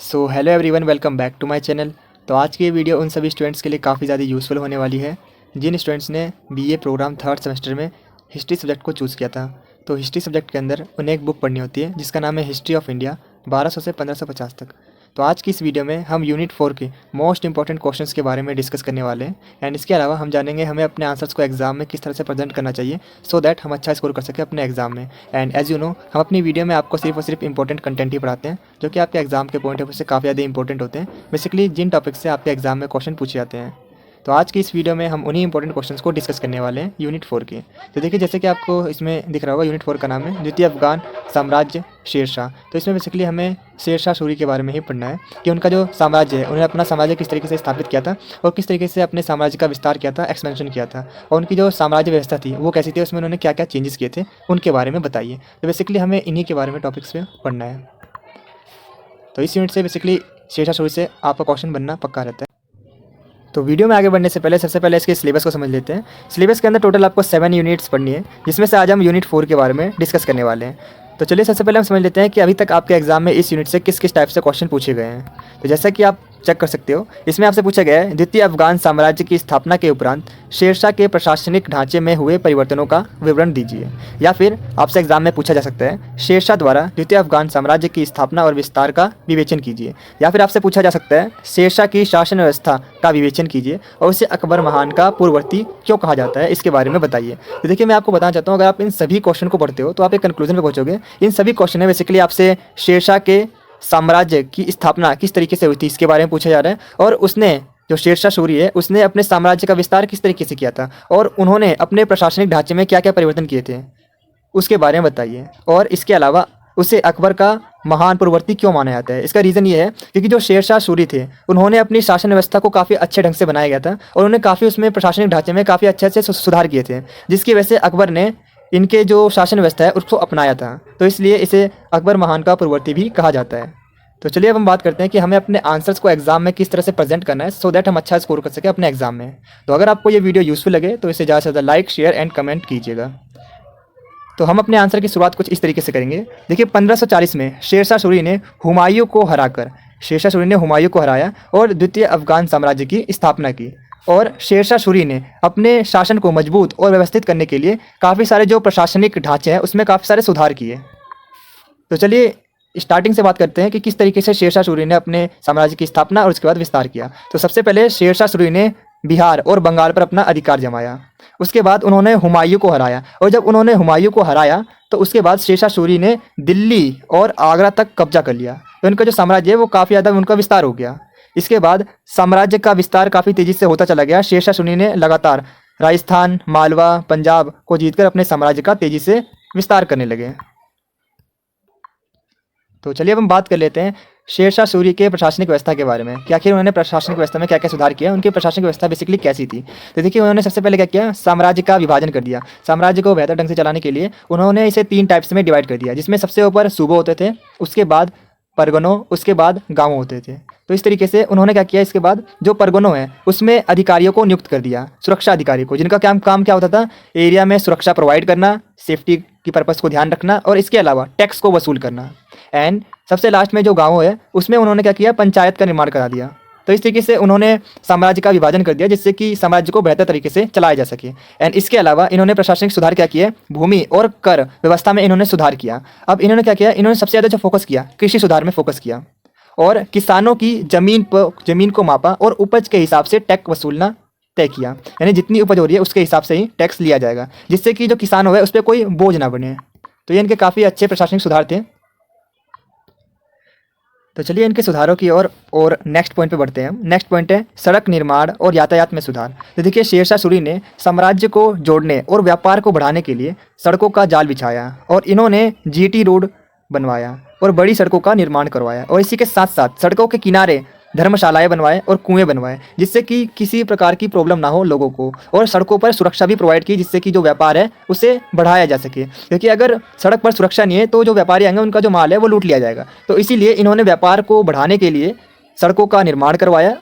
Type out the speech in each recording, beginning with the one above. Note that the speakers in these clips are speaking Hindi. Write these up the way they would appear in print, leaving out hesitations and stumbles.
So hello everyone, welcome back to my channel. तो आज की ये वीडियो उन सभी स्टूडेंट्स के लिए काफ़ी ज़्यादा यूज़फुल होने वाली है जिन स्टूडेंट्स ने बीए प्रोग्राम थर्ड सेमेस्टर में हिस्ट्री सब्जेक्ट को चूज़ किया था। तो हिस्ट्री सब्जेक्ट के अंदर उन्हें एक बुक पढ़नी होती है जिसका नाम है हिस्ट्री ऑफ इंडिया 1200 से 1550 तक। तो आज की इस वीडियो में हम यूनिट 4 के मोस्ट इंपॉर्टेंट क्वेश्चंस के बारे में डिस्कस करने वाले हैं एंड इसके अलावा हम जानेंगे हमें अपने आंसर्स को एग्जाम में किस तरह से प्रेजेंट करना चाहिए सो दैट हम अच्छा स्कोर कर सकें अपने एग्जाम में। एंड एज यू नो, हम अपनी वीडियो में आपको सिर्फ और सिर्फ इंपॉर्टेंट कंटेंट ही पढ़ाते हैं जो कि आपके एग्जाम के पॉइंट ऑफ व्यू से काफ़ी ज़्यादा इंपॉर्टेंट होते हैं, बेसिकली जिन टॉपिक से आपके एग्जाम में क्वेश्चन पूछे जाते हैं। तो आज की इस वीडियो में हम उन्हीं इंपॉर्टेंट क्वेश्चंस को डिस्कस करने वाले हैं यूनिट 4 के। तो देखिए, जैसे कि आपको इसमें दिख रहा होगा, यूनिट 4 का नाम है द्वितीय अफगान साम्राज्य शेरशाह। तो इसमें बेसिकली हमें शेरशाह सूरी के बारे में ही पढ़ना है कि उनका जो साम्राज्य है, उन्होंने अपना साम्राज्य किस तरीके से स्थापित किया था और किस तरीके से अपने साम्राज्य का विस्तार किया था, एक्सपेंशन किया था, और उनकी जो साम्राज्य व्यवस्था थी वो कैसी थी, उसमें उन्होंने क्या क्या चेंजेस किए थे, उनके बारे में बताइए। तो बेसिकली हमें इन्हीं के बारे में टॉपिक्स पे पढ़ना है। तो इस यूनिट से बेसिकली शेरशाह सूरी से आपका क्वेश्चन बनना पक्का रहता है। तो वीडियो में आगे बढ़ने से पहले सबसे पहले इसके सिलेबस को समझ लेते हैं। सिलेबस के अंदर टोटल आपको 7 यूनिट्स पढ़नी है, जिसमें से आज हम यूनिट 4 के बारे में डिस्कस करने वाले हैं। तो चलिए सबसे पहले हम समझ लेते हैं कि अभी तक आपके एग्जाम में इस यूनिट से किस किस टाइप से क्वेश्चन पूछे गए हैं। तो जैसा कि आप चेक कर सकते हो, इसमें आपसे पूछा गया है द्वितीय अफगान साम्राज्य की स्थापना के उपरांत शेरशाह के प्रशासनिक ढांचे में हुए परिवर्तनों का विवरण दीजिए। या फिर आपसे एग्जाम में पूछा जा सकता है शेरशाह द्वारा द्वितीय अफगान साम्राज्य की स्थापना और विस्तार का विवेचन कीजिए। या फिर आपसे पूछा जा सकता है शेरशाह की शासन व्यवस्था का विवेचन कीजिए और उसे अकबर महान का पूर्ववर्ती क्यों कहा जाता है, इसके बारे में बताइए। तो देखिए, मैं आपको बताना चाहता हूँ, अगर आप इन सभी क्वेश्चन को पढ़ते हो तो आप एक कंक्लूजन पे पहुंचोगे। इन सभी क्वेश्चन में बेसिकली आपसे शेरशाह के साम्राज्य की स्थापना किस तरीके से हुई थी इसके बारे में पूछा जा रहा है, और उसने जो शेरशाह सूरी है उसने अपने साम्राज्य का विस्तार किस तरीके से किया था और उन्होंने अपने प्रशासनिक ढांचे में क्या क्या परिवर्तन किए थे उसके बारे में बताइए। और इसके अलावा उसे अकबर का महान पूर्ववर्ती क्यों माना जाता है। इसका रीज़न ये है क्योंकि जो शेरशाह सूरी थे उन्होंने अपनी शासन व्यवस्था को काफ़ी अच्छे ढंग से बनाया गया था और उन्होंने काफ़ी उसमें प्रशासनिक ढांचे में काफ़ी अच्छे से सुधार किए थे, जिसकी वजह से अकबर ने इनके जो शासन व्यवस्था है उसको अपनाया था। तो इसलिए इसे अकबर महान का पूर्ववर्ती भी कहा जाता है। तो चलिए अब हम बात करते हैं कि हमें अपने आंसर्स को एग्जाम में किस तरह से प्रेजेंट करना है सो दैट हम अच्छा स्कोर कर सकें अपने एग्जाम में। तो अगर आपको ये वीडियो यूजफुल लगे तो इसे ज़्यादा से ज़्यादा लाइक, शेयर एंड कमेंट कीजिएगा। तो हम अपने आंसर की शुरुआत कुछ इस तरीके से करेंगे। देखिए, 1540 में शेरशाह सूरी ने हुमायूं को हराया और द्वितीय अफगान साम्राज्य की स्थापना की। और शेरशाह सूरी ने अपने शासन को मजबूत और व्यवस्थित करने के लिए काफ़ी सारे जो प्रशासनिक ढांचे हैं उसमें काफ़ी सारे सुधार किए। तो चलिए स्टार्टिंग से बात करते हैं कि किस तरीके से शेरशाह सूरी ने अपने साम्राज्य की स्थापना और उसके बाद विस्तार किया। तो सबसे पहले शेरशाह सूरी ने बिहार और बंगाल पर अपना अधिकार जमाया। उसके बाद उन्होंने हुमायूं को हराया, और जब उन्होंने हुमायूं को हराया तो उसके बाद शेरशाह सूरी ने दिल्ली और आगरा तक कब्जा कर लिया। तो उनका जो साम्राज्य है वो काफ़ी ज़्यादा उनका विस्तार हो गया। इसके बाद साम्राज्य का विस्तार काफ़ी तेज़ी से होता चला गया। शेरशाह सूरी ने लगातार राजस्थान, मालवा, पंजाब को जीतकर अपने साम्राज्य का तेज़ी से विस्तार करने लगे। तो चलिए अब हम बात कर लेते हैं शेरशाह सूरी के प्रशासनिक व्यवस्था के बारे में कि आखिर उन्होंने प्रशासनिक व्यवस्था में क्या क्या सुधार किया, उनकी प्रशासनिक व्यवस्था बेसिकली कैसी थी। तो देखिए, उन्होंने सबसे पहले क्या किया, साम्राज्य का विभाजन कर दिया। साम्राज्य को बेहतर ढंग से चलाने के लिए उन्होंने इसे 3 टाइप्स में डिवाइड कर दिया, जिसमें सबसे ऊपर सूबे होते थे, उसके बाद परगनों, उसके बाद गाँव होते थे। तो इस तरीके से उन्होंने क्या किया, इसके बाद जो परगनों हैं उसमें अधिकारियों को नियुक्त कर दिया, सुरक्षा अधिकारी को, जिनका काम क्या होता था, एरिया में सुरक्षा प्रोवाइड करना, सेफ्टी की पर्पज़ को ध्यान रखना और इसके अलावा टैक्स को वसूल करना। एंड सबसे लास्ट में जो गाँव है उसमें उन्होंने क्या किया, पंचायत का निर्माण करा दिया। तो इस तरीके से उन्होंने साम्राज्य का विभाजन कर दिया जिससे कि साम्राज्य को बेहतर तरीके से चलाया जा सके। एंड इसके अलावा इन्होंने प्रशासनिक सुधार क्या किए, भूमि और कर व्यवस्था में इन्होंने सुधार किया। अब इन्होंने क्या किया, इन्होंने सबसे ज़्यादा जो फोकस किया कृषि सुधार में फोकस किया और किसानों की जमीन को मापा और उपज के हिसाब से टैक्स वसूलना तय किया। यानी जितनी उपज हो रही है उसके हिसाब से ही टैक्स लिया जाएगा, जिससे कि जो किसान हो उस पर कोई बोझ ना बने। तो ये इनके काफ़ी अच्छे प्रशासनिक सुधार थे। तो चलिए इनके सुधारों की और नेक्स्ट पॉइंट पे बढ़ते हैं हम। नेक्स्ट पॉइंट है सड़क निर्माण और यातायात में सुधार। तो देखिए, शेरशाह सूरी ने साम्राज्य को जोड़ने और व्यापार को बढ़ाने के लिए सड़कों का जाल बिछाया और इन्होंने जीटी रोड बनवाया और बड़ी सड़कों का निर्माण करवाया। और इसी के साथ साथ सड़कों के किनारे धर्मशालाएं बनवाए और कुएं बनवाए, जिससे कि किसी प्रकार की प्रॉब्लम ना हो लोगों को, और सड़कों पर सुरक्षा भी प्रोवाइड की जिससे कि जो व्यापार है उसे बढ़ाया जा सके। क्योंकि अगर सड़क पर सुरक्षा नहीं है तो जो व्यापारी आएंगे उनका जो माल है वो लूट लिया जाएगा। तो इसीलिए इन्होंने व्यापार को बढ़ाने के लिए सड़कों का निर्माण करवाया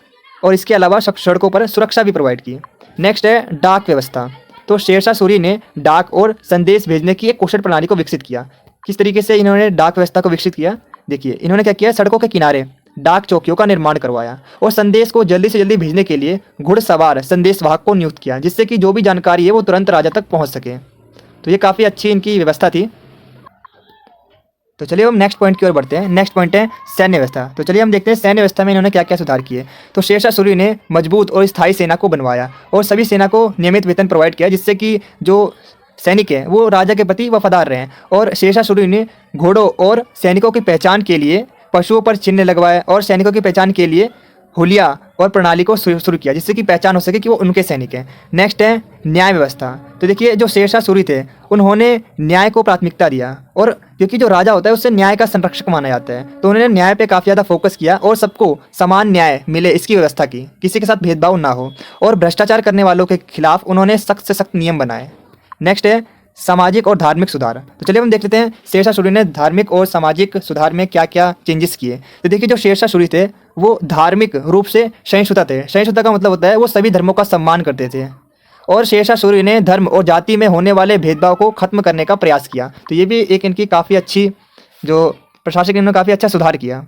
और इसके अलावा सड़कों पर सुरक्षा भी प्रोवाइड की। नेक्स्ट है डाक व्यवस्था। तो शेरशाह सूरी ने डाक और संदेश भेजने की एक कुशल प्रणाली को विकसित किया। किस तरीके से इन्होंने डाक व्यवस्था को विकसित किया, देखिए इन्होंने क्या किया, सड़कों के किनारे डाक चौकियों का निर्माण करवाया और संदेश को जल्दी से जल्दी भेजने के लिए घुड़सवार संदेशवाहक को नियुक्त किया, जिससे कि जो भी जानकारी है वो तुरंत राजा तक पहुंच सके। तो ये काफ़ी अच्छी इनकी व्यवस्था थी। तो चलिए हम नेक्स्ट पॉइंट की ओर बढ़ते हैं। नेक्स्ट पॉइंट है सैन्य व्यवस्था। तो चलिए हम देखते हैं सैन्य व्यवस्था में इन्होंने क्या क्या सुधार किए। तो शेरशाह सूरी ने मजबूत और स्थायी सेना को बनवाया और सभी सेना को नियमित वेतन प्रोवाइड किया, जिससे कि जो सैनिक हैं वो राजा के प्रति वफादार रहें। और शेरशाह सूरी ने घोड़ों और सैनिकों की पहचान के लिए पशुओं पर चिन्ह लगवाए और सैनिकों की पहचान के लिए हुलिया और प्रणाली को शुरू किया, जिससे कि पहचान हो सके कि वो उनके सैनिक हैं। नेक्स्ट है न्याय व्यवस्था। तो देखिए जो शेरशाह सूरी थे उन्होंने न्याय को प्राथमिकता दिया, और क्योंकि जो राजा होता है उससे न्याय का संरक्षक माना जाता है, तो उन्होंने न्याय पे काफ़ी ज़्यादा फोकस किया और सबको समान न्याय मिले इसकी व्यवस्था की, किसी के साथ भेदभाव ना हो। और भ्रष्टाचार करने वालों के खिलाफ उन्होंने सख्त से सख्त नियम बनाए। नेक्स्ट है सामाजिक और धार्मिक सुधार। तो चलिए हम देख लेते हैं शेरशाह सूरी ने धार्मिक और सामाजिक सुधार में क्या क्या चेंजेस किए। तो देखिए जो शेरशाह सूरी थे वो धार्मिक रूप से सहिष्णुता थे। सहिष्णुता का मतलब होता है वो सभी धर्मों का सम्मान करते थे। और शेरशाह सूरी ने धर्म और जाति में होने वाले भेदभाव को खत्म करने का प्रयास किया। तो ये भी एक इनकी काफ़ी अच्छी जो प्रशासक इन्होंने काफ़ी अच्छा सुधार किया।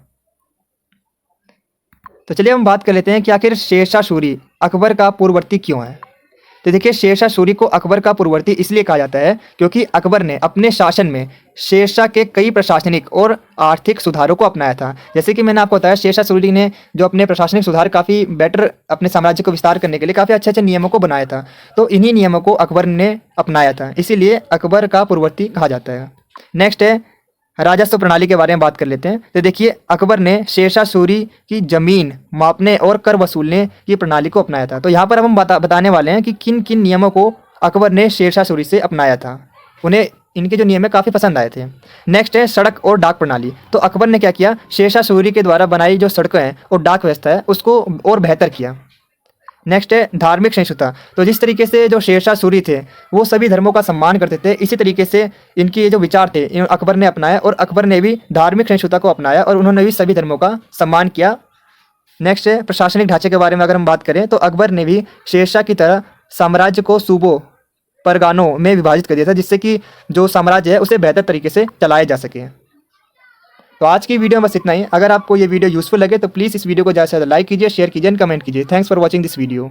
तो चलिए हम बात कर लेते हैं कि आखिर शेरशाह सूरी अकबर का पूर्ववर्ती क्यों है। तो देखिए शेरशाह सूरी को अकबर का पूर्ववर्ती इसलिए कहा जाता है क्योंकि अकबर ने अपने शासन में शेरशाह के कई प्रशासनिक और आर्थिक सुधारों को अपनाया था। जैसे कि मैंने आपको बताया शेरशाह सूरी ने जो अपने प्रशासनिक सुधार काफ़ी बेटर अपने साम्राज्य को विस्तार करने के लिए काफ़ी अच्छे अच्छे नियमों को बनाया था, तो इन्हीं नियमों को अकबर ने अपनाया था, इसीलिए अकबर का पूर्ववर्ती कहा जाता है। नेक्स्ट है राजस्व प्रणाली के बारे में बात कर लेते हैं। तो देखिए अकबर ने शेरशाह सूरी की जमीन मापने और कर वसूलने की प्रणाली को अपनाया था। तो यहाँ पर हम बताने वाले हैं कि किन किन नियमों को अकबर ने शेरशाह सूरी से अपनाया था। उन्हें इनके जो नियम है काफ़ी पसंद आए थे। नेक्स्ट है सड़क और डाक प्रणाली। तो अकबर ने क्या किया, शेरशाह सूरी के द्वारा बनाई जो सड़कें हैं और डाक व्यवस्था है उसको और बेहतर किया। नेक्स्ट है धार्मिक सहिष्णुता। तो जिस तरीके से जो शेरशाह सूरी थे वो सभी धर्मों का सम्मान करते थे, इसी तरीके से इनकी ये जो विचार थे अकबर ने अपनाया और अकबर ने भी धार्मिक सहिष्णुता को अपनाया और उन्होंने भी सभी धर्मों का सम्मान किया। नेक्स्ट है प्रशासनिक ढांचे के बारे में अगर हम बात करें तो अकबर ने भी शेरशाह की तरह साम्राज्य को सूबों परगानों में विभाजित कर दिया था, जिससे कि जो साम्राज्य है उसे बेहतर तरीके से चलाया जा सके। तो आज की वीडियो में बस इतना ही। अगर आपको ये वीडियो यूजफुल लगे तो प्लीज़ इस वीडियो को ज़्यादा से ज़्यादा लाइक कीजिए, शेयर कीजिए, कमेंट कीजिए। Thanks for watching this video.